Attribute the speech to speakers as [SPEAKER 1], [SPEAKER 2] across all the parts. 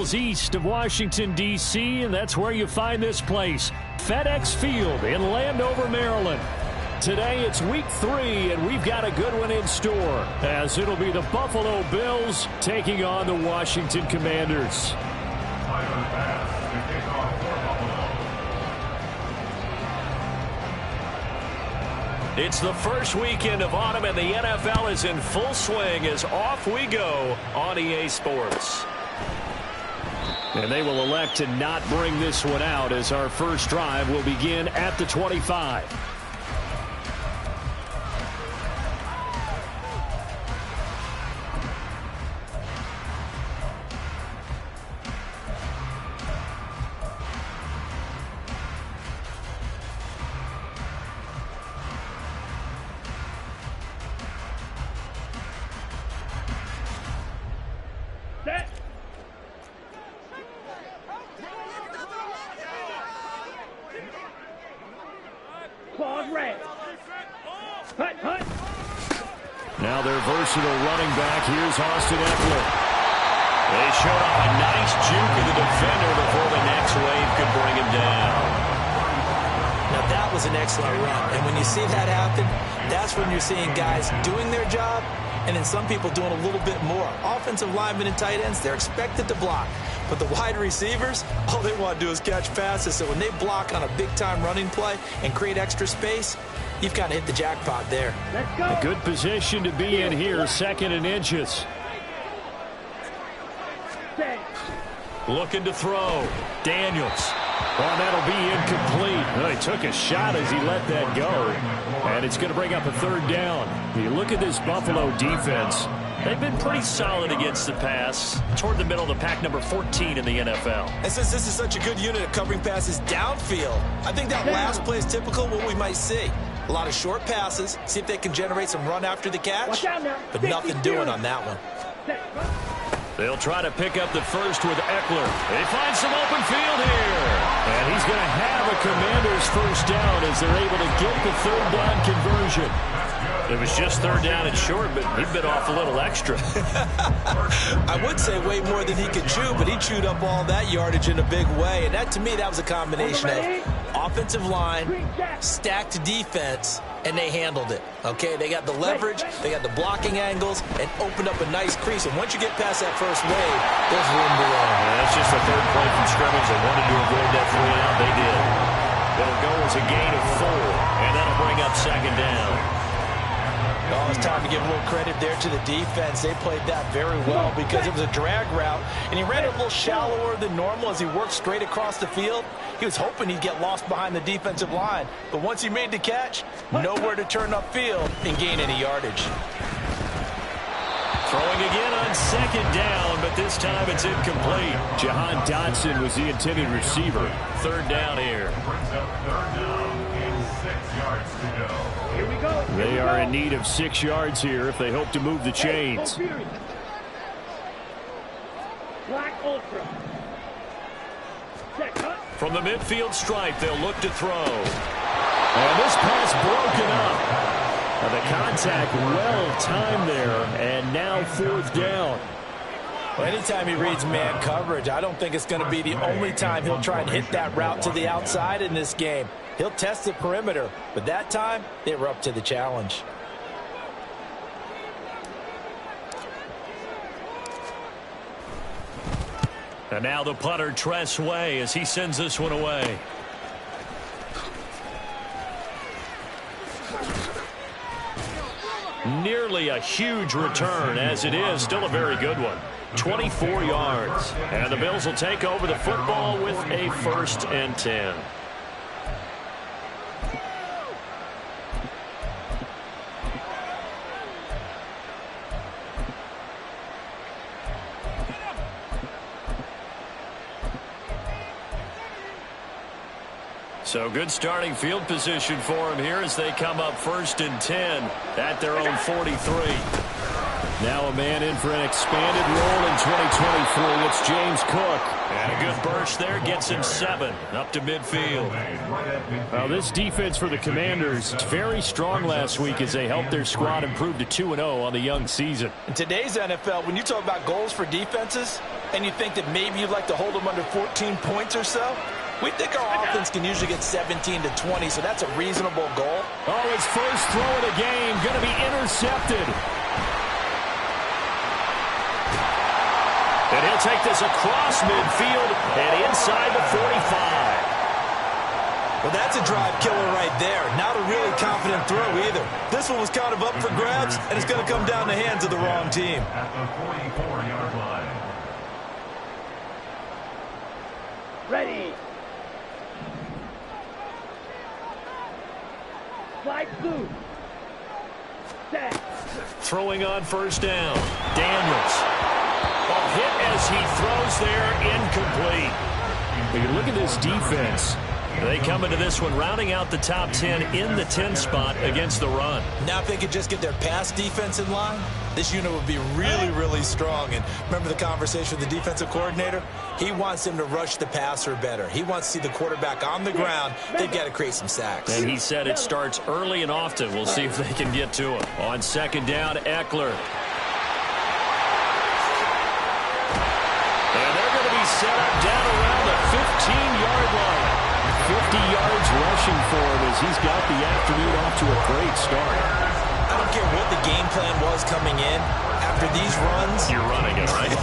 [SPEAKER 1] miles east of Washington, D.C., and that's where you find this place, FedEx Field in Landover, Maryland. Today it's week 3, and we've got a good one in store, as it'll be the Buffalo Bills taking on the Washington Commanders. It's the first weekend of autumn, and the NFL is in full swing as off we go on EA Sports. And they will elect to not bring this one out, as our first drive will begin at the 25. Now their versatile running back, here's Austin Eckler. They showed off a nice juke of the defender before the next wave could bring him down.
[SPEAKER 2] Now that was an excellent run, and when you see that happen, that's when you're seeing guys doing their job, and then some people doing a little bit more. Offensive linemen and tight ends, they're expected to block. But the wide receivers, all they want to do is catch passes. So when they block on a big-time running play and create extra space, you've kind of hit the jackpot there.
[SPEAKER 1] Let's go. A good position to be in here, 2nd and inches. Looking to throw. Daniels. Well, that'll be incomplete. Well, he took a shot as he let that go. And it's going to bring up a 3rd down. You look at this Buffalo defense. They've been pretty solid against the pass, toward the middle of the pack, number 14 in the NFL.
[SPEAKER 2] And since this is such a good unit at covering passes downfield, I think that last play is typical of what we might see. A lot of short passes, see if they can generate some run after the catch, but nothing doing on that one.
[SPEAKER 1] They'll try to pick up the first with Eckler. They find some open field here. And he's going to have a Commanders first down as they're able to get the 3rd down conversion. It was just 3rd down and short, but he bit off a little extra.
[SPEAKER 2] I would say way more than he could chew, but he chewed up all that yardage in a big way. And that, to me, that was a combination of offensive line, stacked defense, and they handled it. Okay, they got the leverage, they got the blocking angles, and opened up a nice crease. And once you get past that first wave, there's room to run.
[SPEAKER 1] That's just the 3rd play from scrimmage. They wanted to avoid that 3-and-out. They did. It'll go as a gain of 4, and that'll bring up 2nd down.
[SPEAKER 2] Oh, it's time to give a little credit there to the defense. They played that very well because it was a drag route, and he ran it a little shallower than normal as he worked straight across the field. He was hoping he'd get lost behind the defensive line, but once he made the catch, nowhere to turn upfield and gain any yardage.
[SPEAKER 1] Throwing again on 2nd down, but this time it's incomplete. Jahan Dotson was the intended receiver. 3rd down here. Here we go. They are in need of 6 yards here if they hope to move the chains. From the midfield stripe, they'll look to throw. And this pass broken up. The contact well timed there, and now 4th down.
[SPEAKER 2] Well, anytime he reads man coverage, I don't think it's going to be the only time he'll try and hit that route to the outside in this game. He'll test the perimeter, but that time, they were up to the challenge.
[SPEAKER 1] And now the punter, Tress Way, as he sends this one away. Nearly a huge return, as it is still a very good one. 24 yards. And the Bills will take over the football with a 1st and 10. So good starting field position for him here as they come up 1st and 10 at their own 43. Now a man in for an expanded role in 2024. It's James Cook. And a good burst there gets him 7 up to midfield. Well, this defense for the Commanders is very strong last week as they helped their squad improve to 2-0 on the young season.
[SPEAKER 2] In today's NFL, when you talk about goals for defenses, and you think that maybe you'd like to hold them under 14 points or so? We think our offense can usually get 17 to 20, so that's a reasonable goal.
[SPEAKER 1] Oh, his first throw of the game going to be intercepted. And he'll take this across midfield and inside the 45.
[SPEAKER 2] Well, that's a drive killer right there. Not a really confident throw either. This one was kind of up for grabs, and it's going to come down the hands of the wrong team.
[SPEAKER 3] At the 44-yard line.
[SPEAKER 4] Ready. Flight blue. Set.
[SPEAKER 1] Throwing on first down. Daniels. A hit as he throws there, incomplete. But you look at this defense. They come into this one rounding out the top 10 in the 10 spot against the run.
[SPEAKER 2] Now if they could just get their pass defense in line, this unit would be really, really strong. And remember the conversation with the defensive coordinator? He wants them to rush the passer better. He wants to see the quarterback on the ground. They've got to create some sacks.
[SPEAKER 1] And he said it starts early and often. We'll see if they can get to him. On second down, Eckler. And they're going to be set up down around the 15-yard line. 50 yards rushing for him as he's got the afternoon off to a great start.
[SPEAKER 2] I don't care what the game plan was coming in. After these runs,
[SPEAKER 1] you're running it, right?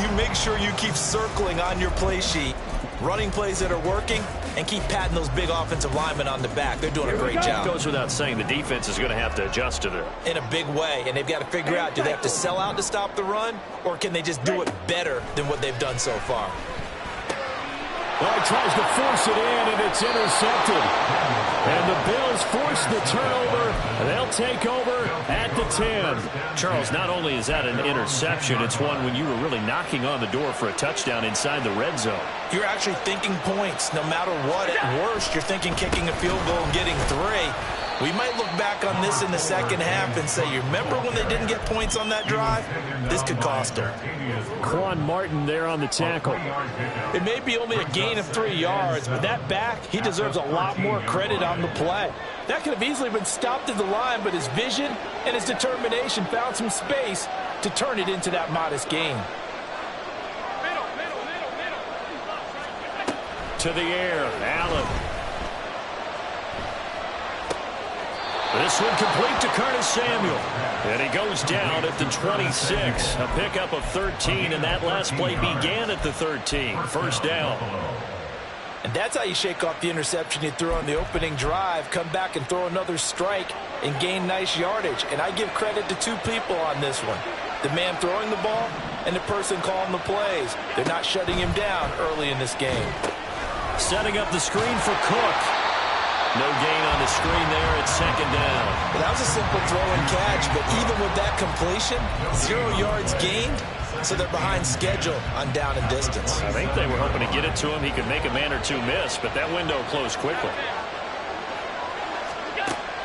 [SPEAKER 2] you make sure you keep circling on your play sheet, running plays that are working, and keep patting those big offensive linemen on the back. They're doing a great job.
[SPEAKER 1] It goes without saying the defense is going to have to adjust to that.
[SPEAKER 2] In a big way, and they've got to figure out, do they have to sell out to stop the run, or can they just do it better than what they've done so far?
[SPEAKER 1] Well, he tries to force it in, and it's intercepted. And the Bills force the turnover, and they'll take over at the 10. Charles, not only is that an interception, it's one when you were really knocking on the door for a touchdown inside the red zone.
[SPEAKER 2] You're actually thinking points. No matter what, at worst, you're thinking kicking a field goal and getting 3. We might look back on this in the second half and say, you remember when they didn't get points on that drive? This could cost her.
[SPEAKER 1] Quan Martin there on the tackle.
[SPEAKER 2] It may be only a gain of 3 yards, but that back, he deserves a lot more credit on the play. That could have easily been stopped at the line, but his vision and his determination found some space to turn it into that modest gain.
[SPEAKER 1] To the air, Allen. This one complete to Curtis Samuel. And he goes down at the 26. A pickup of 13, and that last play began at the 13. First down.
[SPEAKER 2] And that's how you shake off the interception you threw on the opening drive, come back and throw another strike and gain nice yardage. And I give credit to 2 people on this one. The man throwing the ball and the person calling the plays. They're not shutting him down early in this game.
[SPEAKER 1] Setting up the screen for Cook. No gain on the screen there at second down.
[SPEAKER 2] Well, that was a simple throw and catch, but even with that completion, 0 yards gained, so they're behind schedule on down and distance.
[SPEAKER 1] I think they were hoping to get it to him. He could make a man or 2 miss, but that window closed quickly.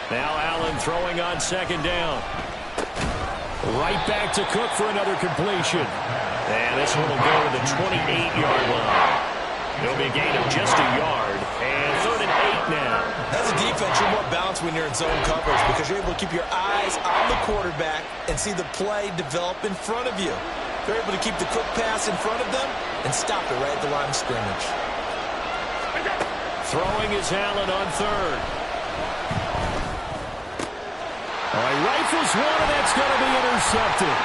[SPEAKER 1] Now Allen throwing on second down. Right back to Cook for another completion. And this one will go to the 28-yard line. It'll be a gain of just a yard, and 3rd and 8 now.
[SPEAKER 2] As a defense, you're more balanced when you're in zone coverage because you're able to keep your eyes on the quarterback and see the play develop in front of you. They're able to keep the quick pass in front of them and stop it right at the line of scrimmage.
[SPEAKER 1] Throwing is Allen on 3rd. All right, rifles one, and that's going to be intercepted.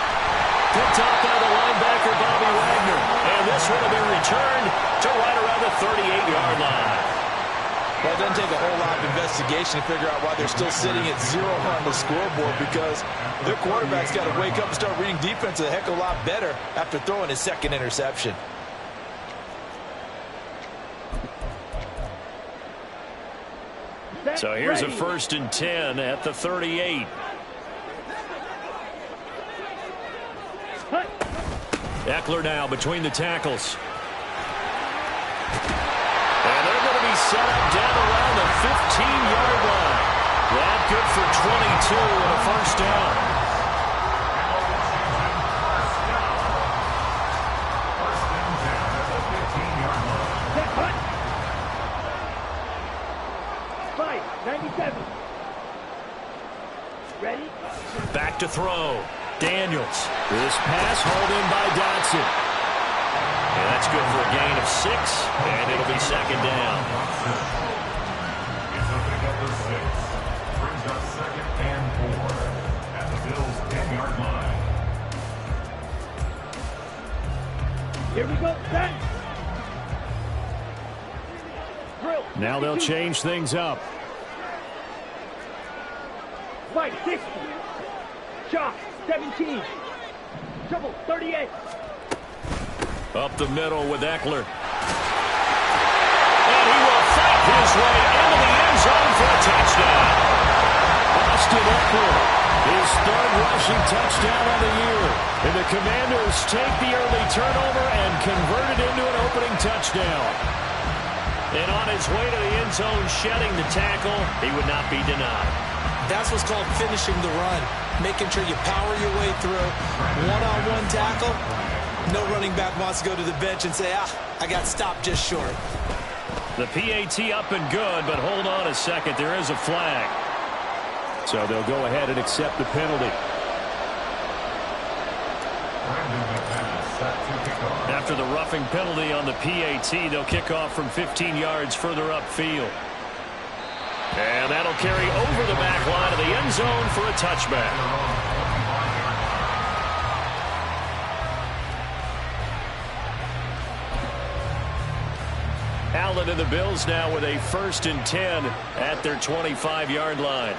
[SPEAKER 1] Picked off by the linebacker, Bobby Wagner. And this one will be returned to right around the 38-yard line.
[SPEAKER 2] Well, it doesn't take a whole lot of investigation to figure out why they're still sitting at 0 on the scoreboard because their quarterback's got to wake up and start reading defense a heck of a lot better after throwing his 2nd interception.
[SPEAKER 1] So here's a 1st and 10 at the 38. Eckler now between the tackles. And they're going to be set up down around the 15-yard line. That good for 22 and a first down.
[SPEAKER 4] Ready?
[SPEAKER 1] Back to throw. Daniels. This pass hauled in by Dotson. That's good for a gain of 6, and it'll be second down.
[SPEAKER 3] It's a pickup of 6. Brings up second and 4 at the Bills' 10-yard line.
[SPEAKER 4] Here we go, set. Drill.
[SPEAKER 1] Now they'll change things up.
[SPEAKER 4] Fight 60. Shot 17. Trouble 38.
[SPEAKER 1] Up the middle with Eckler. And he will fight his way into the end zone for a touchdown. Austin Eckler, his third rushing touchdown of the year. And the Commanders take the early turnover and convert it into an opening touchdown. And on his way to the end zone, shedding the tackle, he would not be denied.
[SPEAKER 2] That's what's called finishing the run. Making sure you power your way through. One-on-one tackle. No running back wants to go to the bench and say, I got stopped just short.
[SPEAKER 1] The PAT up and good, but hold on a second. There is a flag. So they'll go ahead and accept the penalty. After the roughing penalty on the PAT, they'll kick off from 15 yards further upfield. And that'll carry over the back line of the end zone for a touchback. Allen and the Bills now with a 1st and 10 at their 25-yard line.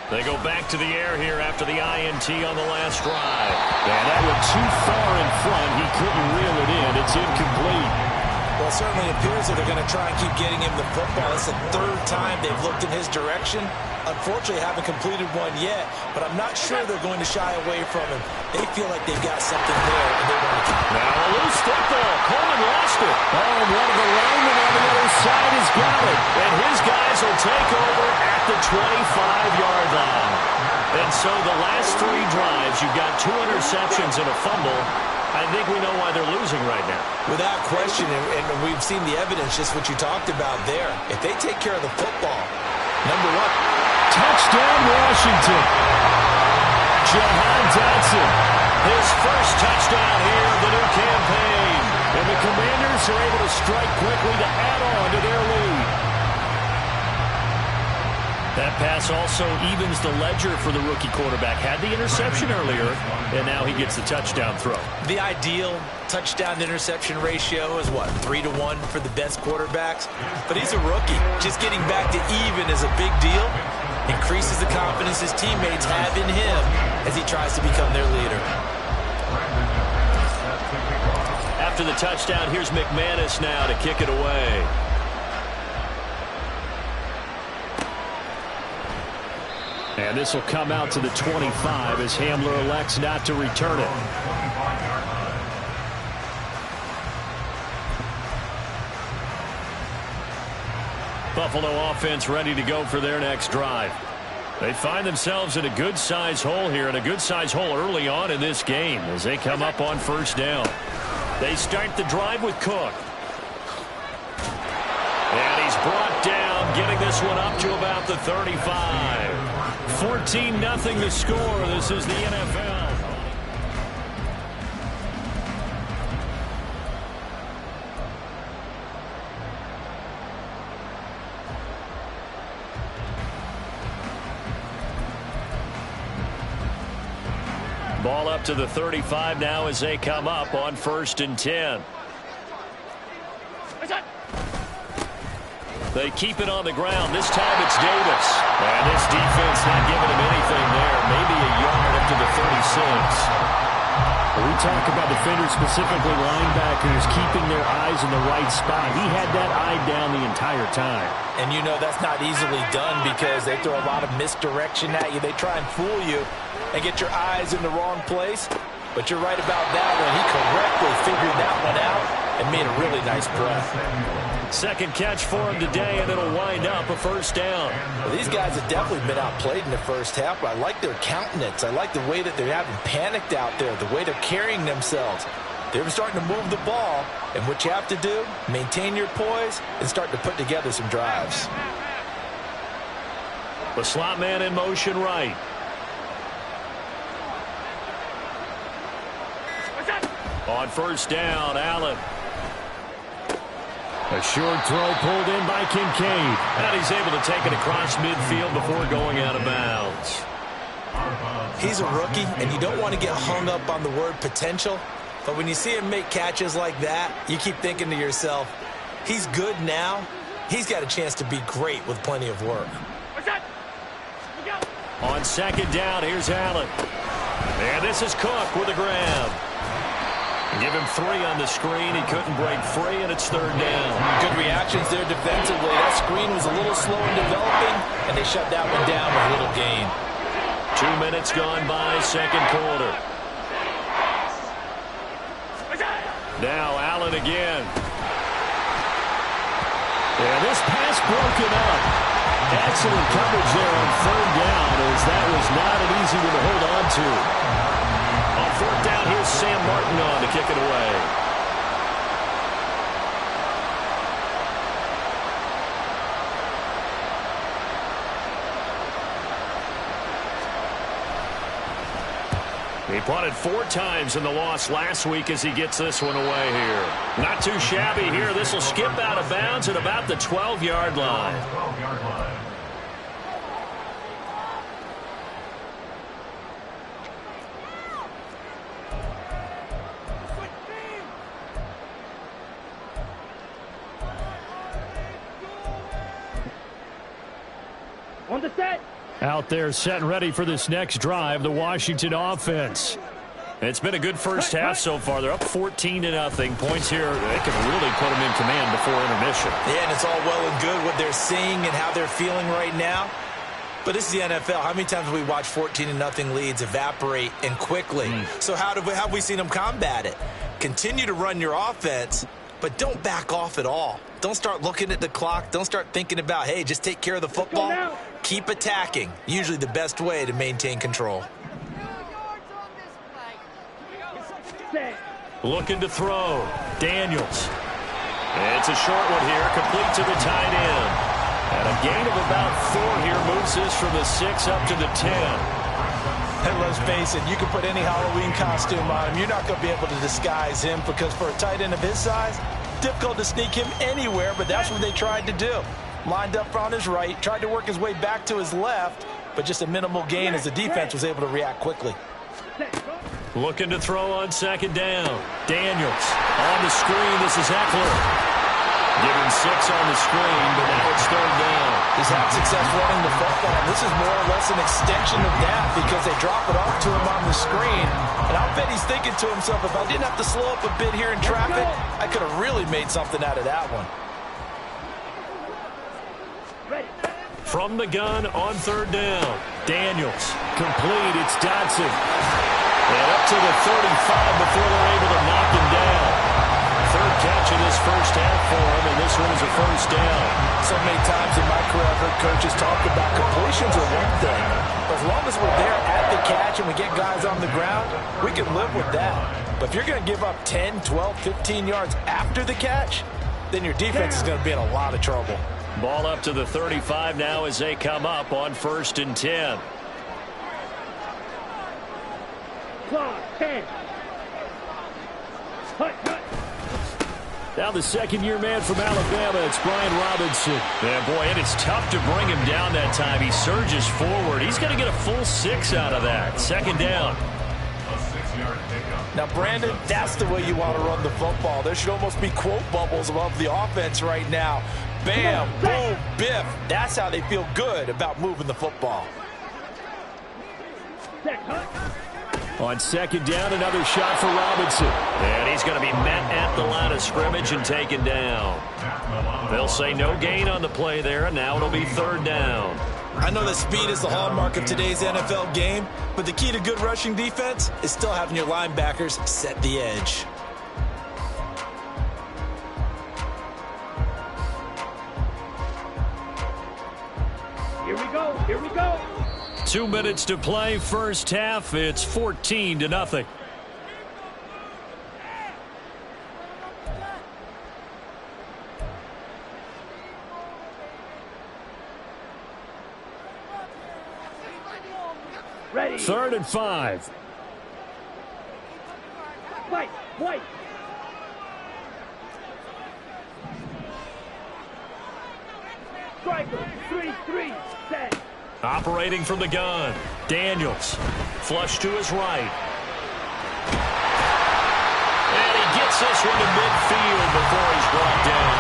[SPEAKER 1] They go back to the air here after the INT on the last drive. And that went too far in front. He couldn't reel it in. It's incomplete.
[SPEAKER 2] Well, it certainly appears that they're going to try and keep getting him the football. It's the 3rd time they've looked in his direction. Unfortunately, haven't completed one yet, but I'm not sure they're going to shy away from him. They feel like they've got something there, and they want to keep it.
[SPEAKER 1] Now a loose football. Coleman lost it. Oh, one of the linemen on the other side has got it. And his guys will take over at the 25-yard line. And so the last 3 drives, you've got 2 interceptions and a fumble. I think we know why they're losing right now.
[SPEAKER 2] Without question, and we've seen the evidence, just what you talked about there. If they take care of the football, number 1.
[SPEAKER 1] Touchdown, Washington. Jahan Dotson, his first touchdown here of the new campaign. And the Commanders are able to strike quickly to add on to their lead. That pass also evens the ledger for the rookie quarterback. Had the interception earlier, and now he gets the touchdown throw.
[SPEAKER 2] The ideal touchdown-interception ratio is, what, 3-to-1 for the best quarterbacks? But he's a rookie. Just getting back to even is a big deal. Increases the confidence his teammates have in him as he tries to become their leader.
[SPEAKER 1] After the touchdown, here's McManus now to kick it away. And this will come out to the 25 as Hamler elects not to return it. Buffalo offense ready to go for their next drive. They find themselves in a good-sized hole here, and a good-sized hole early on in this game as they come up on 1st down. They start the drive with Cook. And he's brought down, getting this one up to about the 35. 14-0 the score. This is the NFL. Ball up to the 35 now as they come up on 1st and 10. They keep it on the ground. This time it's Davis. And this defense not giving him anything there. Maybe a yard up to the 36. We talk about defenders, specifically linebackers, keeping their eyes in the right spot. He had that eye down the entire time.
[SPEAKER 2] And you know that's not easily done because they throw a lot of misdirection at you. They try and fool you and get your eyes in the wrong place. But you're right about that one. He correctly figured that one out and made a really nice play.
[SPEAKER 1] Second catch for him today, and it'll wind up a 1st down.
[SPEAKER 2] Well, these guys have definitely been outplayed in the first half, but I like their countenance. I like the way that they haven't panicked out there, the way they're carrying themselves. They're starting to move the ball, and what you have to do, maintain your poise and start to put together some drives.
[SPEAKER 1] The slot man in motion right. On first down, Allen. A short throw pulled in by Kincaid. And he's able to take it across midfield before going out of bounds.
[SPEAKER 2] He's a rookie, and you don't want to get hung up on the word potential. But when you see him make catches like that, you keep thinking to yourself, he's good now. He's got a chance to be great with plenty of work.
[SPEAKER 1] On second down, here's Allen. And this is Cook with a grab. Give him 3 on the screen. He couldn't break free, and it's third down.
[SPEAKER 2] Good reactions there defensively. That screen was a little slow in developing, and they shut that one down with a little gain.
[SPEAKER 1] 2 minutes gone by, second quarter. Now Allen again. And this pass broken up. Excellent coverage there on third down, as that was not an easy one to hold on to. On fourth down, here's Sam Martin on to kick it away. He punted 4 times in the loss last week as he gets this one away here. Not too shabby here. This will skip out of bounds at about the 12-yard line.
[SPEAKER 3] 12-yard line.
[SPEAKER 4] On the set.
[SPEAKER 1] Out there set and ready for this next drive, the Washington offense. It's been a good first half so far. They're up 14-0. Points here, they can really put them in command before intermission.
[SPEAKER 2] Yeah, and it's all well and good what they're seeing and how they're feeling right now. But this is the NFL. How many times have we watched 14-0 leads evaporate and quickly? So how have we seen them combat it? Continue to run your offense, but don't back off at all. Don't start looking at the clock. Don't start thinking about, hey, just take care of the football. Keep attacking. Usually the best way to maintain control.
[SPEAKER 1] Looking to throw. Daniels. It's a short one here, complete to the tight end. And a gain of about 4 here moves this from the 6 up to the 10.
[SPEAKER 2] And let's face it, you can put any Halloween costume on him. You're not going to be able to disguise him because for a tight end of his size, difficult to sneak him anywhere, but that's what they tried to do. Lined up on his right, tried to work his way back to his left, but just a minimal gain as the defense was able to react quickly.
[SPEAKER 1] Looking to throw on second down. Daniels on the screen. This is Eckler. Given 6 on the screen, but now it's third down.
[SPEAKER 2] He's had success running the football. This is more or less an extension of that because they drop it off to him on the screen. And I'll bet he's thinking to himself, if I didn't have to slow up a bit here in traffic, I could have really made something out of that one.
[SPEAKER 1] From the gun on third down. Daniels. Complete. It's Dotson. And up to the 35 before they're able to knock him down. Third catch in this first half for him, and this one is a first down.
[SPEAKER 2] So many times in my career, I've heard coaches talk about completions are one thing. But as long as we're there at the catch and we get guys on the ground, we can live with that. But if you're going to give up 10, 12, 15 yards after the catch, then your defense is going to be in a lot of trouble.
[SPEAKER 1] Ball up to the 35 now as they come up on 1st and 10.
[SPEAKER 4] Clock, 10. Cut.
[SPEAKER 1] Now the second-year man from Alabama, it's Brian Robinson. Yeah, boy, and it's tough to bring him down that time. He surges forward. He's going to get a full 6 out of that. Second down.
[SPEAKER 3] A 6-yard pickup.
[SPEAKER 2] Now, Brandon, that's the way you want to run the football. There should almost be quote bubbles above the offense right now. Bam, boom, biff. That's how they feel good about moving the football.
[SPEAKER 1] On second down, another shot for Robinson. And he's going to be met at the line of scrimmage and taken down. They'll say no gain on the play there, and now it'll be third down.
[SPEAKER 2] I know that speed is the hallmark of today's NFL game, but the key to good rushing defense is still having your linebackers set the edge.
[SPEAKER 4] Here we go.
[SPEAKER 1] 2 minutes to play, first half. It's 14-0.
[SPEAKER 4] Ready.
[SPEAKER 1] 3rd and 5.
[SPEAKER 4] Fight. White. Striker. 3-3. Set.
[SPEAKER 1] Operating from the gun. Daniels. Flush to his right. And he gets this one to midfield before he's brought down.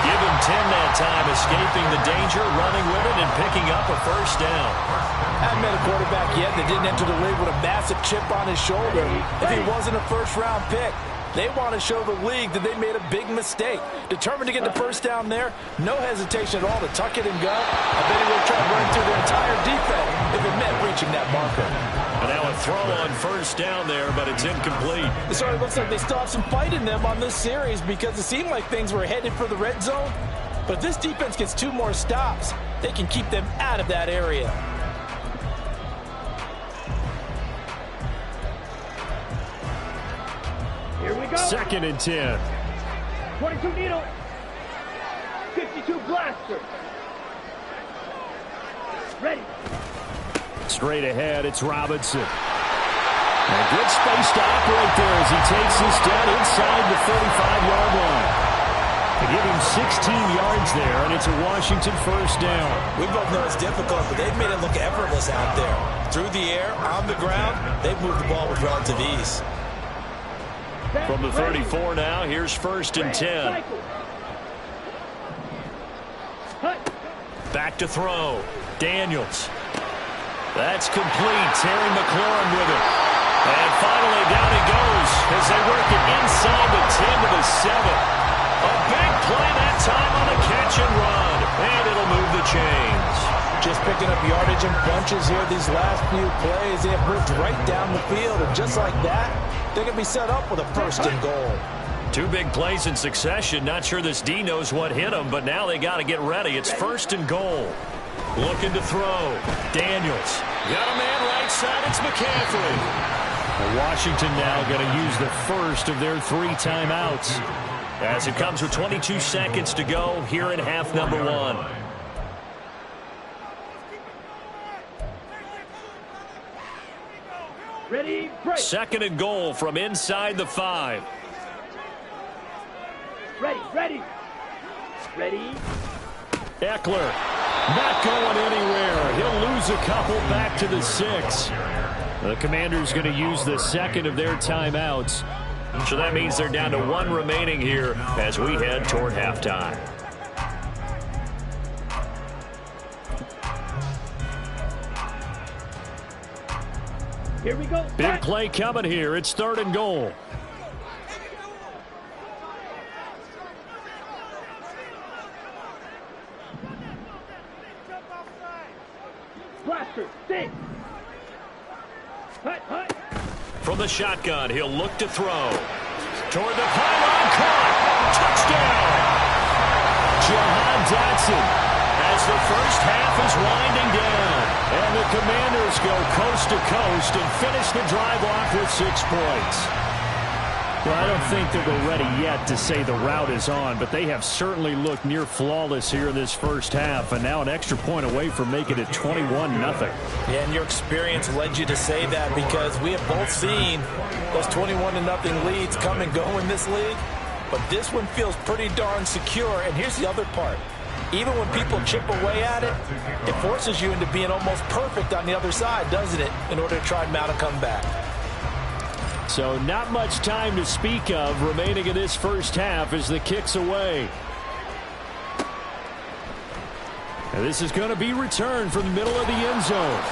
[SPEAKER 1] Give him 10 that time, escaping the danger, running with it, and picking up a first down.
[SPEAKER 2] I haven't met a quarterback yet that didn't enter the league with a massive chip on his shoulder if he wasn't a first-round pick. They want to show the league that they made a big mistake. Determined to get the first down there, no hesitation at all to tuck it and go. I bet he would try to run through the entire defense if it meant reaching that marker.
[SPEAKER 1] And now a throw on first down there, but it's incomplete.
[SPEAKER 2] It sort of looks like they still have some fight in them on this series because it seemed like things were headed for the red zone. But if this defense gets 2 more stops, they can keep them out of that area.
[SPEAKER 4] Here we go.
[SPEAKER 1] 2nd and 10.
[SPEAKER 4] 22 needle. 52 blaster. Ready.
[SPEAKER 1] Straight ahead, it's Robinson. And a good space to operate there as he takes this down inside the 35-yard line. They give him 16 yards there, and it's a Washington first down.
[SPEAKER 2] We both know it's difficult, but they've made it look effortless out there. Through the air, on the ground, they've moved the ball with relative ease.
[SPEAKER 1] From the 34 now, here's 1st and 10. Back to throw. Daniels. That's complete. Terry McLaurin with it. And finally down he goes as they work it inside the 10 to the 7. A big play that time on a catch and run. And it'll move the chains.
[SPEAKER 2] Just picking up yardage in bunches here these last few plays. They have moved right down the field, and just like that, they can be set up with a 1st and goal.
[SPEAKER 1] 2 big plays in succession. Not sure this D knows what hit them, but now they got to get ready. It's 1st and goal. Looking to throw. Daniels. Got a man right side. It's McCaffrey. Well, Washington now going to use the first of their 3 timeouts as it comes with 22 seconds to go here in half number 1.
[SPEAKER 4] Ready, break.
[SPEAKER 1] 2nd and goal from inside the 5.
[SPEAKER 4] Ready, ready. Ready.
[SPEAKER 1] Eckler not going anywhere. He'll lose a couple back to the 6. The Commanders going to use the 2nd of their timeouts. So that means they're down to 1 remaining here as we head toward halftime.
[SPEAKER 4] Here we go.
[SPEAKER 1] Big play coming here. It's 3rd and goal.
[SPEAKER 4] Blaster, 6. Hut, hut.
[SPEAKER 1] From the shotgun, he'll look to throw. Toward the pylon, caught. Touchdown. Jahan Dotson as the first half is winding down. And the Commanders go coast to coast and finish the drive off with 6 points. Well, I don't think that we're ready yet to say the route is on, but they have certainly looked near flawless here in this first half, and now an extra point away from making it 21-0.
[SPEAKER 2] Yeah, and your experience led you to say that because we have both seen those 21-0 leads come and go in this league, but this one feels pretty darn secure, and here's the other part. Even when people chip away at it, it forces you into being almost perfect on the other side, doesn't it, in order to try and mount a comeback.
[SPEAKER 1] So not much time to speak of remaining in this first half as the kick's away. And this is going to be returned from the middle of the end zone.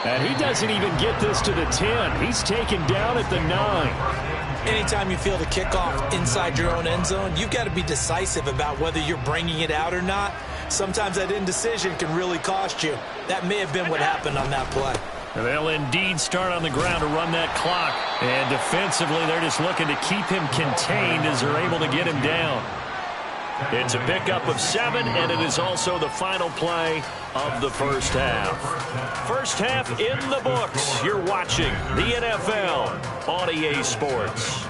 [SPEAKER 1] And he doesn't even get this to the 10. He's taken down at the 9.
[SPEAKER 2] Anytime you feel the kickoff inside your own end zone, you've got to be decisive about whether you're bringing it out or not. Sometimes that indecision can really cost you. That may have been what happened on that play.
[SPEAKER 1] And they'll indeed start on the ground to run that clock. And defensively, they're just looking to keep him contained as they're able to get him down. It's a pickup of 7, and it is also the final play of the first half. First half in the books. You're watching the NFL on EA Sports.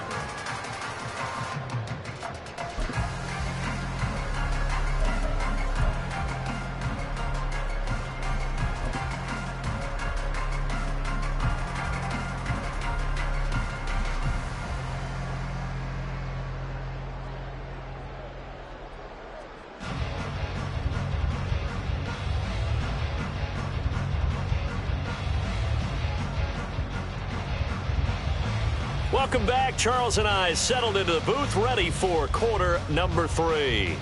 [SPEAKER 1] Welcome back. Charles and I settled into the booth, ready for quarter number 3.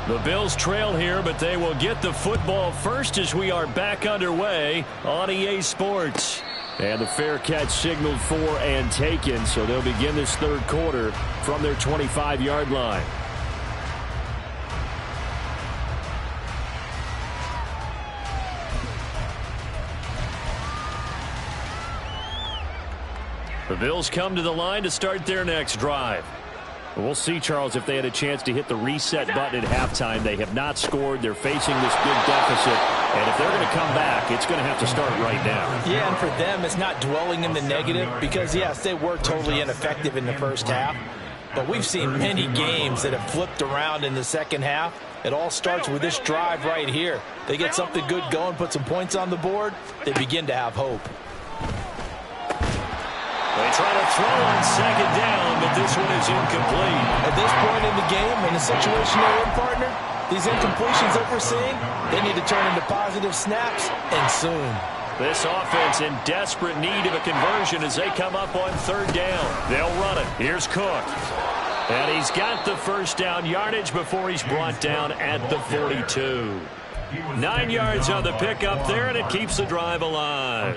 [SPEAKER 1] The Bills trail here, but they will get the football first as we are back underway on EA Sports. And the fair catch signaled for and taken, so they'll begin this third quarter from their 25-yard line. The Bills come to the line to start their next drive. We'll see, Charles, if they had a chance to hit the reset button at halftime. They have not scored. They're facing this big deficit. And if they're going to come back, it's going to have to start right now.
[SPEAKER 2] Yeah, and for them, it's not dwelling in the negative because, yes, they were totally ineffective in the first half. But we've seen many games that have flipped around in the second half. It all starts with this drive right here. They get something good going, put some points on the board, they begin to have hope.
[SPEAKER 1] They try to throw on second down, but this one is incomplete.
[SPEAKER 2] At this point in the game, in the situation they're in, partner, these incompletions that we're seeing, they need to turn into positive snaps, and soon.
[SPEAKER 1] This offense in desperate need of a conversion as they come up on third down. They'll run it. Here's Cook. And he's got the first down yardage before he's brought down at the 42. 9 yards on the pickup there, and it keeps the drive alive.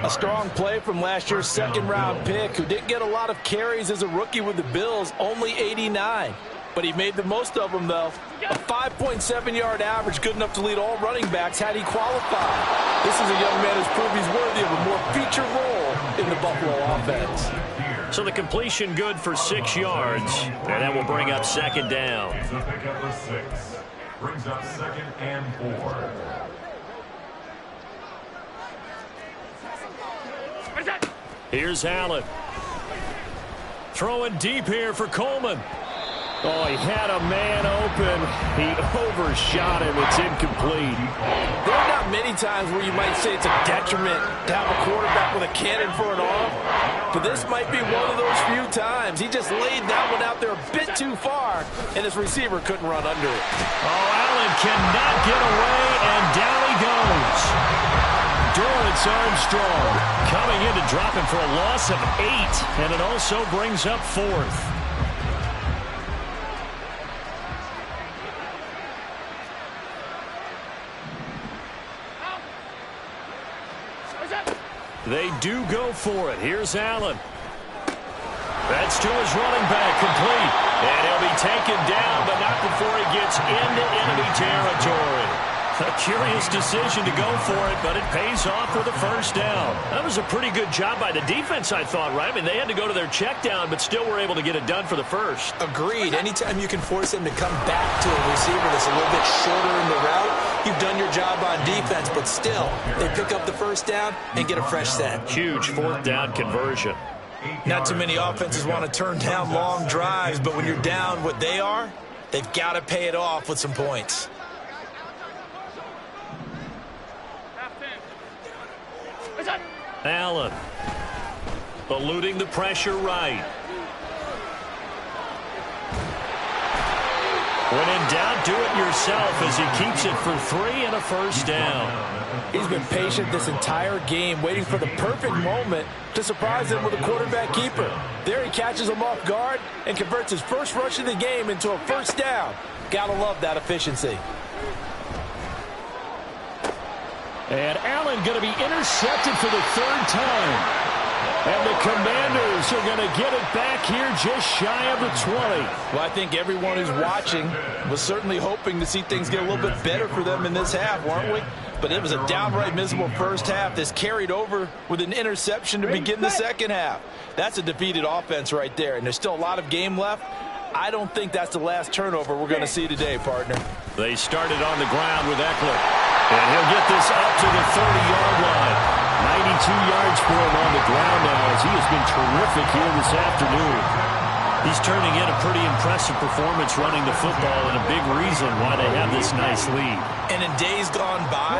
[SPEAKER 2] A strong play from last year's second-round pick, who didn't get a lot of carries as a rookie with the Bills, only 89. But he made the most of them, though. A 5.7-yard average, good enough to lead all running backs had he qualified. This is a young man who's proved he's worthy of a more featured role in the Buffalo offense.
[SPEAKER 1] So the completion good for 6 yards, and that will bring up second down.
[SPEAKER 3] Brings up second and 4.
[SPEAKER 1] Here's Allen. Throwing deep here for Coleman. Oh, he had a man open. He overshot him. It's incomplete.
[SPEAKER 2] There are not many times where you might say it's a detriment to have a quarterback with a cannon for an arm, but this might be one of those few times. He just laid that one out there a bit too far, and his receiver couldn't run under it.
[SPEAKER 1] Oh, Allen cannot get away, and down he goes. Dorrance Armstrong coming in to drop him for a loss of 8, and it also brings up fourth. They do go for it. Here's Allen. That's to his running back, complete. And he'll be taken down, but not before he gets into enemy territory. A curious decision to go for it, but it pays off with a first down. That was a pretty good job by the defense, I thought, right? I mean, they had to go to their check down, but still were able to get it done for the first.
[SPEAKER 2] Agreed. Anytime you can force them to come back to a receiver that's a little bit shorter in the route, you've done your job on defense, but still, they pick up the first down and get a fresh set.
[SPEAKER 1] Huge fourth down conversion.
[SPEAKER 2] Not too many offenses want to turn down long drives, but when you're down what they are, they've got to pay it off with some points.
[SPEAKER 1] Allen eluding the pressure right. When in doubt, do it yourself as he keeps it for 3 and a first down.
[SPEAKER 2] He's been patient this entire game, waiting for the perfect moment to surprise him with a quarterback keeper. There he catches him off guard and converts his first rush of the game into a first down. Gotta love that efficiency.
[SPEAKER 1] And Allen going to be intercepted for the 3rd time. And the Commanders are going to get it back here just shy of the 20.
[SPEAKER 2] Well, I think everyone who's watching was certainly hoping to see things get a little bit better for them in this half, weren't we? But it was a downright miserable first half. This carried over with an interception to begin the second half. That's a defeated offense right there, and there's still a lot of game left. I don't think that's the last turnover we're going to see today, partner.
[SPEAKER 1] They started on the ground with Eckler. And he'll get this up to the 30-yard line. 92 yards for him on the ground now as he has been terrific here this afternoon. He's turning in a pretty impressive performance running the football and a big reason why they have this nice lead.
[SPEAKER 2] And in days gone by,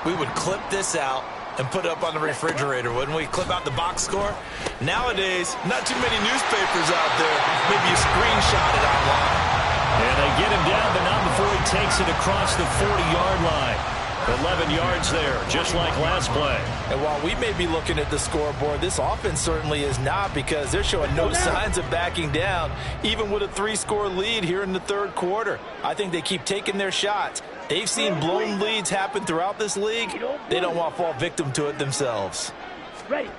[SPEAKER 2] we would clip this out and put it up on the refrigerator, wouldn't we? Clip out the box score. Nowadays, not too many newspapers out there. Maybe you screenshot it online.
[SPEAKER 1] And they get him down, but not before he takes it across the 40-yard line. 11 yards there, just like last play.
[SPEAKER 2] And while we may be looking at the scoreboard, this offense certainly is not, because they're showing no signs of backing down, even with a 3-score lead here in the third quarter. I think they keep taking their shots. They've seen blown leads happen throughout this league. They don't want to fall victim to it themselves.
[SPEAKER 4] Ready.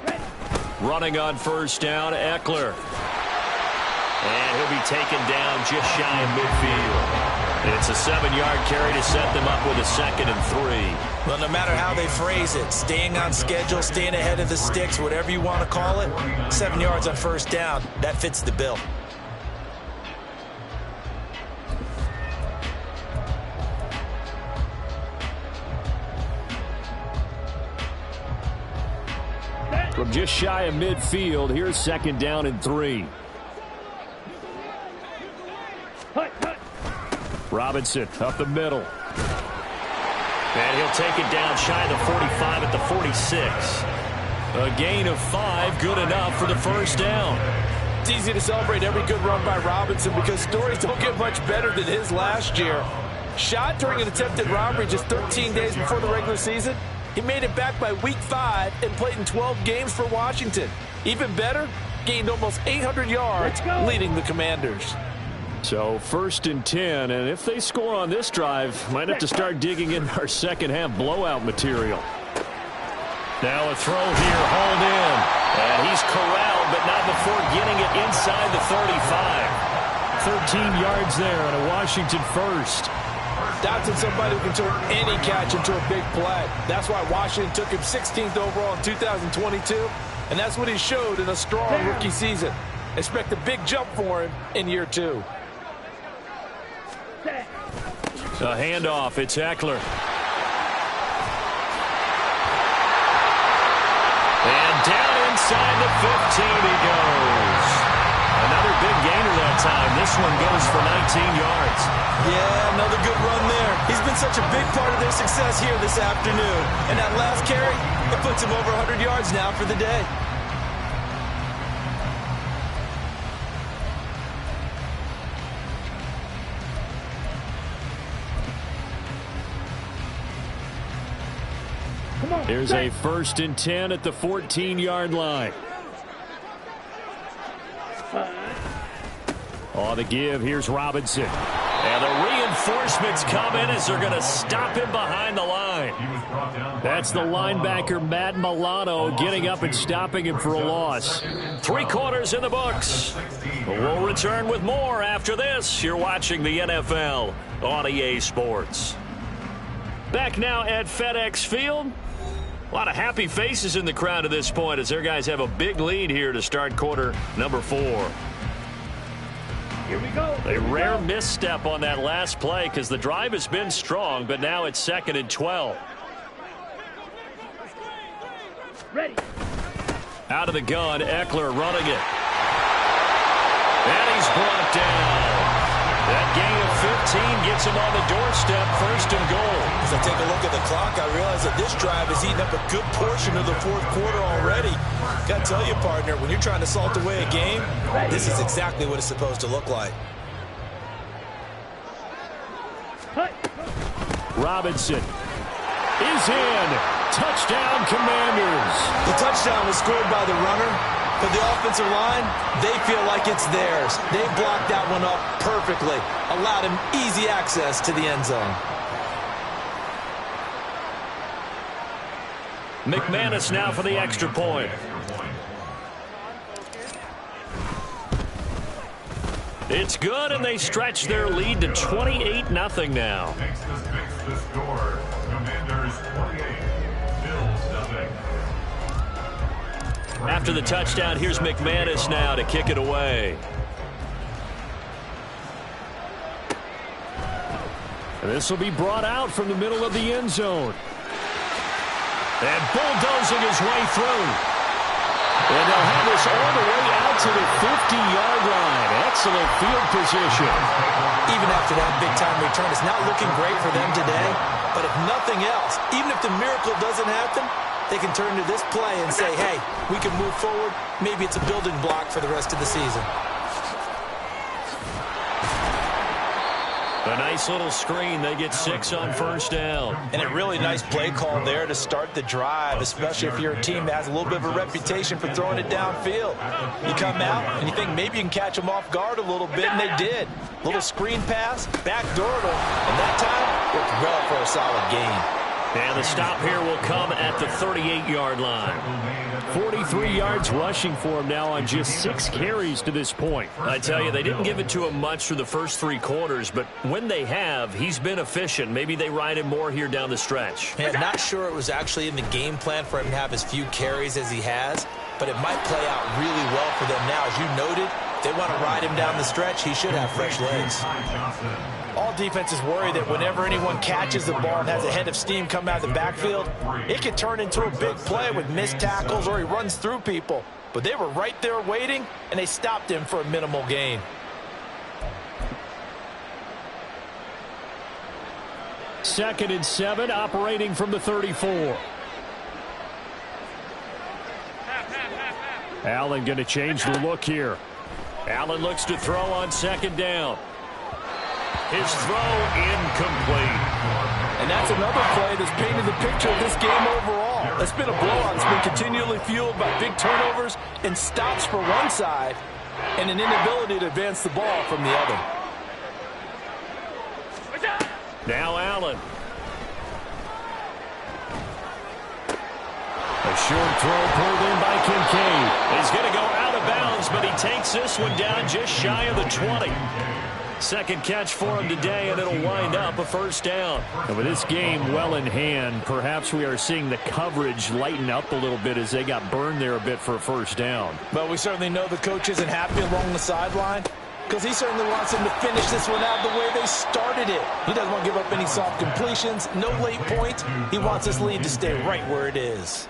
[SPEAKER 1] Running on first down, Eckler. And he'll be taken down just shy of midfield. It's a 7-yard carry to set them up with a 2nd and 3.
[SPEAKER 2] Well, no matter how they phrase it, staying on schedule, staying ahead of the sticks, whatever you want to call it, 7 yards on first down, that fits the bill.
[SPEAKER 1] From just shy of midfield, here's 2nd down and 3. Robinson up the middle. And he'll take it down shy of the 45 at the 46. A gain of 5, good enough for the first down.
[SPEAKER 2] It's easy to celebrate every good run by Robinson because stories don't get much better than his last year. Shot during an attempted robbery just 13 days before the regular season. He made it back by week 5 and played in 12 games for Washington. Even better, gained almost 800 yards leading the Commanders.
[SPEAKER 1] So 1st and 10, and if they score on this drive, might have to start digging in our second-half blowout material. Now a throw here, hauled in. And he's corralled, but not before getting it inside the 35. 13 yards there and a Washington first.
[SPEAKER 2] Dotson's somebody who can turn any catch into a big play. That's why Washington took him 16th overall in 2022, and that's what he showed in a strong rookie season. Expect a big jump for him in year 2.
[SPEAKER 1] A handoff, it's Eckler. And down inside the 15 he goes. Another big gainer that time. This one goes for 19 yards.
[SPEAKER 2] Yeah, another good run there. He's been such a big part of their success here this afternoon. And that last carry, it puts him over 100 yards now for the day.
[SPEAKER 1] Here's a 1st and 10 at the 14-yard line. On the give, here's Robinson. And the reinforcements come in as they're going to stop him behind the line. That's the linebacker, Madden getting up and stopping him for a loss. 3 quarters in the books. We'll return with more after this. You're watching the NFL on EA Sports. Back now at FedEx Field. A lot of happy faces in the crowd at this point as their guys have a big lead here to start quarter number 4.
[SPEAKER 4] Here we go.
[SPEAKER 1] A rare misstep on that last play because the drive has been strong, but now it's 2nd and 12.
[SPEAKER 4] Ready.
[SPEAKER 1] Out of the gun, Eckler running it. And he's brought down. That gain of 15 gets him on the doorstep, 1st and goal.
[SPEAKER 2] As I take a look at the clock, I realize that this drive has eaten up a good portion of the 4th quarter already. Got to tell you, partner, when you're trying to salt away a game, this is exactly what it's supposed to look like.
[SPEAKER 1] Robinson is in. Touchdown, Commanders.
[SPEAKER 2] The touchdown was scored by the runner, but the offensive line, they feel like it's theirs. They blocked that one up perfectly, allowed him easy access to the end zone.
[SPEAKER 1] McManus now for the extra point. It's good, and they stretch their lead to 28-0 now.
[SPEAKER 3] Makes the score. Commanders 28, Bills 0.
[SPEAKER 1] After the touchdown, here's McManus now to kick it away. And this will be brought out from the middle of the end zone. And bulldozing his way through. And they'll have this all the way out to the 50-yard line. Excellent field position.
[SPEAKER 2] Even after that big-time return, it's not looking great for them today. But if nothing else, even if the miracle doesn't happen, they can turn to this play and say, hey, we can move forward. Maybe it's a building block for the rest of the season.
[SPEAKER 1] A nice little screen. They get 6 on first down.
[SPEAKER 2] And a really nice play call there to start the drive, especially if you're a team that has a little bit of a reputation for throwing it downfield. You come out and you think maybe you can catch them off guard a little bit, and they did. Little screen pass, backdoored them, and that time worked well for a solid gain.
[SPEAKER 1] And the stop here will come at the 38-yard line. 43 yards rushing for him now on just 6 carries to this point. I tell you, they didn't give it to him much through the first 3 quarters, but when they have, he's been efficient. Maybe they ride him more here down the stretch.
[SPEAKER 2] Yeah, not sure it was actually in the game plan for him to have as few carries as he has, but it might play out really well for them now. As you noted, they want to ride him down the stretch. He should have fresh legs. All defenses worry that whenever anyone catches the ball and has a head of steam come out of the backfield, it could turn into a big play with missed tackles or he runs through people. But they were right there waiting, and they stopped him for a minimal gain.
[SPEAKER 1] Second and 7, operating from the 34. Allen going to change the look here. Allen looks to throw on second down. His throw incomplete.
[SPEAKER 2] And that's another play that's painted the picture of this game overall. It's been a blowout. It's been continually fueled by big turnovers and stops for one side and an inability to advance the ball from the other.
[SPEAKER 1] Now Allen. A short throw pulled in by Kincaid. He's going to go out of bounds, but he takes this one down just shy of the 20. Second catch for him today, and it'll wind up a first down. And with this game well in hand, perhaps we are seeing the coverage lighten up a little bit as they got burned there a bit for a first down.
[SPEAKER 2] But we certainly know the coach isn't happy along the sideline because he certainly wants them to finish this one out the way they started it. He doesn't want to give up any soft completions, no late points. He wants this lead to stay right where it is.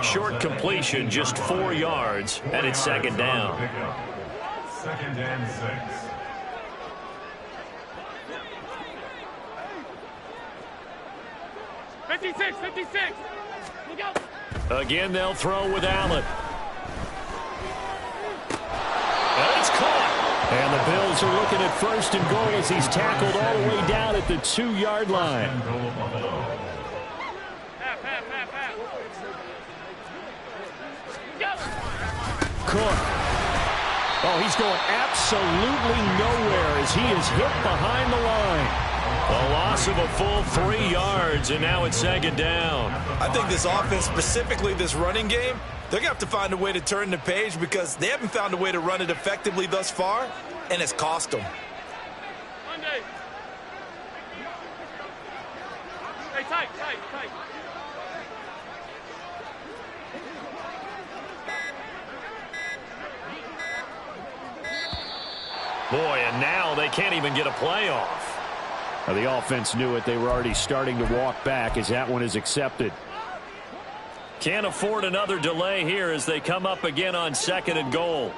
[SPEAKER 1] Short completion, just 4 yards, and it's second down.
[SPEAKER 3] Second and 6.
[SPEAKER 1] Again, they'll throw with Allen. And it's caught. And the Bills are looking at first and goal as he's tackled all the way down at the 2-yard line. Cook. Oh, he's going absolutely nowhere as he is hit behind the line. A loss of a full 3 yards, and now it's second down.
[SPEAKER 2] I think this offense, specifically this running game, they're going to have to find a way to turn the page because they haven't found a way to run it effectively thus far, and it's cost them.
[SPEAKER 4] Monday. Hey, tight.
[SPEAKER 1] Boy, and now they can't even get a play off. Now, the offense knew it. They were already starting to walk back as that one is accepted. Can't afford another delay here as they come up again on second and goal.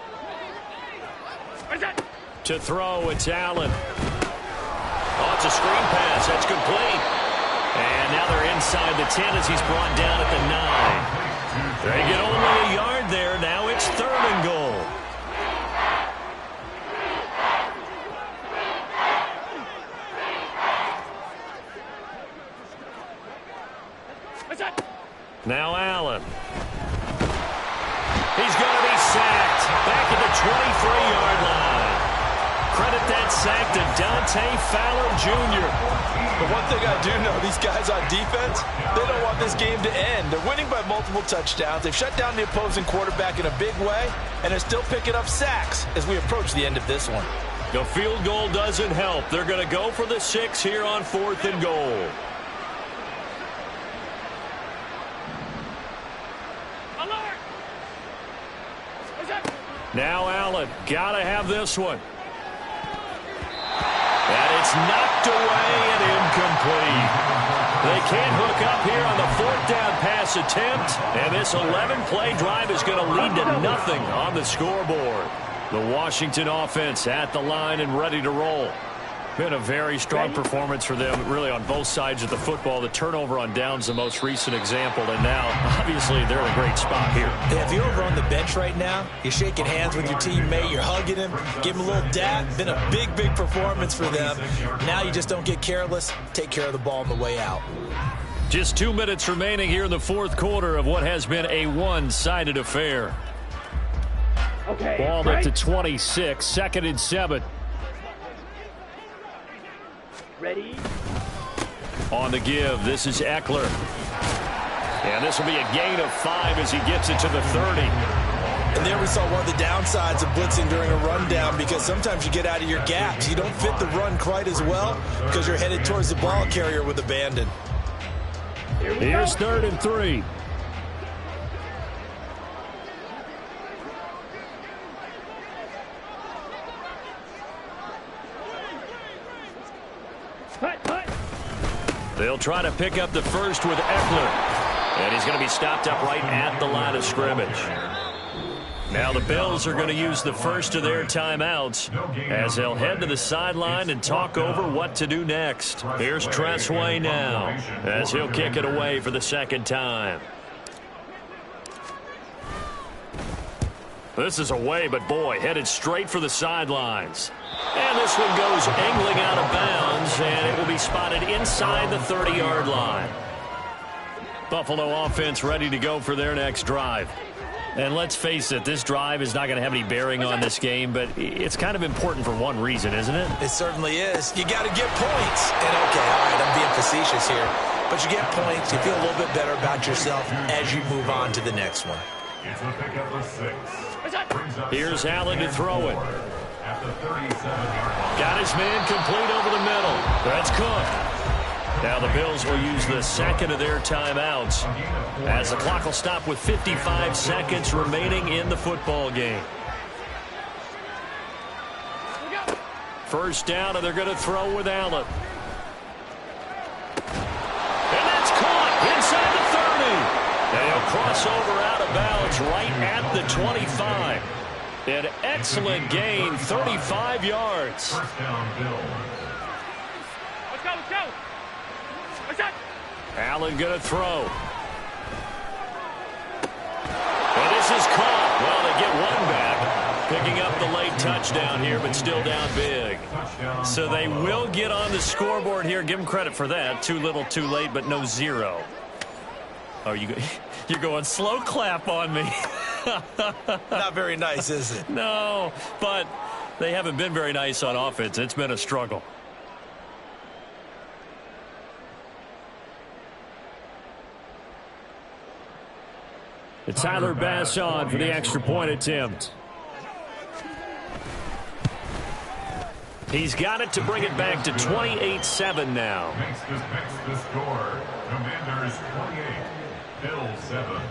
[SPEAKER 1] To throw, it's Allen. Oh, it's a screen pass. That's complete. And now they're inside the 10 as he's brought down at the 9. They get only a yard there. Now it's third and goal. Now Allen. He's going to be sacked back at the 23-yard line. Credit that sack to Dante Fowler Jr.
[SPEAKER 2] But one thing I do know, these guys on defense, they don't want this game to end. They're winning by multiple touchdowns. They've shut down the opposing quarterback in a big way, and they're still picking up sacks as we approach the end of this one.
[SPEAKER 1] The field goal doesn't help. They're going to go for the 6 here on fourth and goal. Now Allen, gotta have this one. And it's knocked away and incomplete. They can't hook up here on the fourth down pass attempt. And this 11-play drive is going to lead to nothing on the scoreboard. The Washington offense at the line and ready to roll. Been a very strong performance for them, really, on both sides of the football. The turnover on downs, the most recent example, and now, obviously, they're in a great spot here.
[SPEAKER 2] Yeah, if you're over on the bench right now, you're shaking hands with your teammate, you're hugging him, give him a little dap. Been a big, big performance for them. Now you just don't get careless. Take care of the ball on the way out.
[SPEAKER 1] Just 2 minutes remaining here in the fourth quarter of what has been a one-sided affair.
[SPEAKER 4] Okay.
[SPEAKER 1] Ball at the 26, 2nd and 7.
[SPEAKER 4] Ready?
[SPEAKER 1] On the give, this is Eckler. And this will be a gain of 5 as he gets it to the 30.
[SPEAKER 2] And there we saw one of the downsides of blitzing during a rundown, because sometimes you get out of your gaps. You don't fit the run quite as well because you're headed towards the ball carrier with abandon.
[SPEAKER 1] Here's 3rd and 3. They'll try to pick up the first with Eckler. And he's going to be stopped up right at the line of scrimmage. Now the Bills are going to use the first of their timeouts as they'll head to the sideline and talk over what to do next. Here's Tressway now as he'll kick it away for the second time. This is away, but boy, headed straight for the sidelines. And this one goes angling out of bounds, and it will be spotted inside the 30-yard line. Buffalo offense ready to go for their next drive. And let's face it, this drive is not going to have any bearing on this game, but it's kind of important for one reason, isn't it?
[SPEAKER 2] It certainly is. You got to get points. And okay, all right, I'm being facetious here. But you get points, you feel a little bit better about yourself as you move on to the next one.
[SPEAKER 3] It's a pickup of 6.
[SPEAKER 1] Here's Allen to throw it.
[SPEAKER 3] At the 37-yard line.
[SPEAKER 1] Got his man complete over the middle. That's Cook. Now the Bills will use the second of their timeouts as the clock will stop with 55 seconds remaining in the football game. First down, and they're going to throw with Allen. And that's caught inside the 30. And he'll cross over out of bounds right at the 25. An excellent gain, 35 yards.
[SPEAKER 3] First down, Bills.
[SPEAKER 4] Let's go, let's go. Let's go.
[SPEAKER 1] Allen going to throw. And this is caught. Well, they get one back, picking up the late touchdown here, but still down big. So they will get on the scoreboard here. Give them credit for that. Too little, too late, but no 0. Oh, you're going slow clap on me.
[SPEAKER 2] Not very nice, is it?
[SPEAKER 1] No, but they haven't been very nice on offense. It's been a struggle. It's Tyler Bass on for the extra point attempt. He's got it to bring it back to 28-7 now.
[SPEAKER 3] Makes the score. Commanders 28, Bills 7.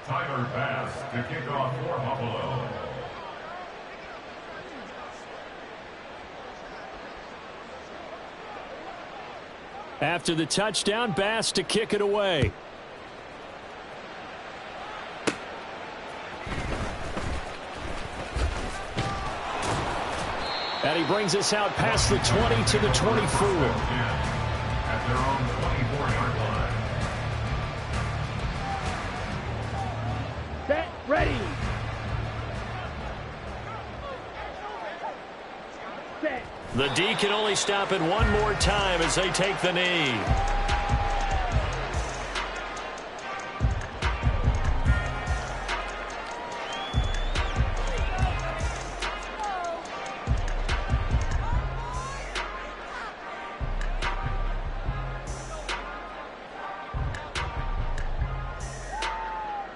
[SPEAKER 3] Tyler Bass to kick off for Buffalo.
[SPEAKER 1] After the touchdown, Bass to kick it away. And he brings us out past the 20 to the 24.
[SPEAKER 3] At their own 24-yard line.
[SPEAKER 4] Set, ready. Set.
[SPEAKER 1] The D can only stop it one more time as they take the knee.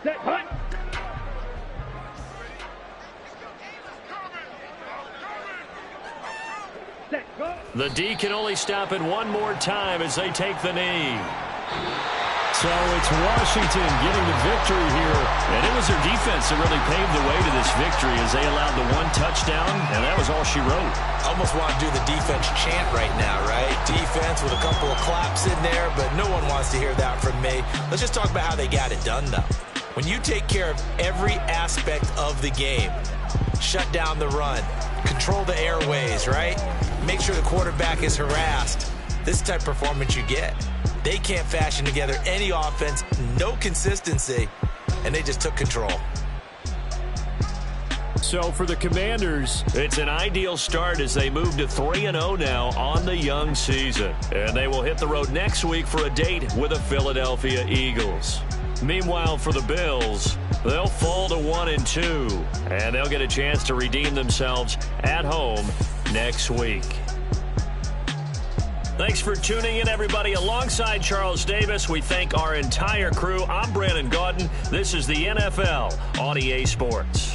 [SPEAKER 4] Set, hut. Set, go.
[SPEAKER 1] The D can only stop it one more time as they take the knee. So it's Washington getting the victory here. And it was their defense that really paved the way to this victory as they allowed the one touchdown, and that was all she wrote.
[SPEAKER 2] Almost want to do the defense chant right now, right? Defense with a couple of claps in there, but no one wants to hear that from me. Let's just talk about how they got it done, though. When you take care of every aspect of the game, shut down the run, control the airways, right? Make sure the quarterback is harassed. This is the type of performance you get. They can't fashion together any offense, no consistency, and they just took control.
[SPEAKER 1] So for the Commanders, it's an ideal start as they move to 3-0 now on the young season. And they will hit the road next week for a date with the Philadelphia Eagles. Meanwhile, for the Bills, they'll fall to 1-2, and they'll get a chance to redeem themselves at home next week. Thanks for tuning in, everybody. Alongside Charles Davis, we thank our entire crew. I'm Brandon Gaudin. This is the NFL on EA Sports.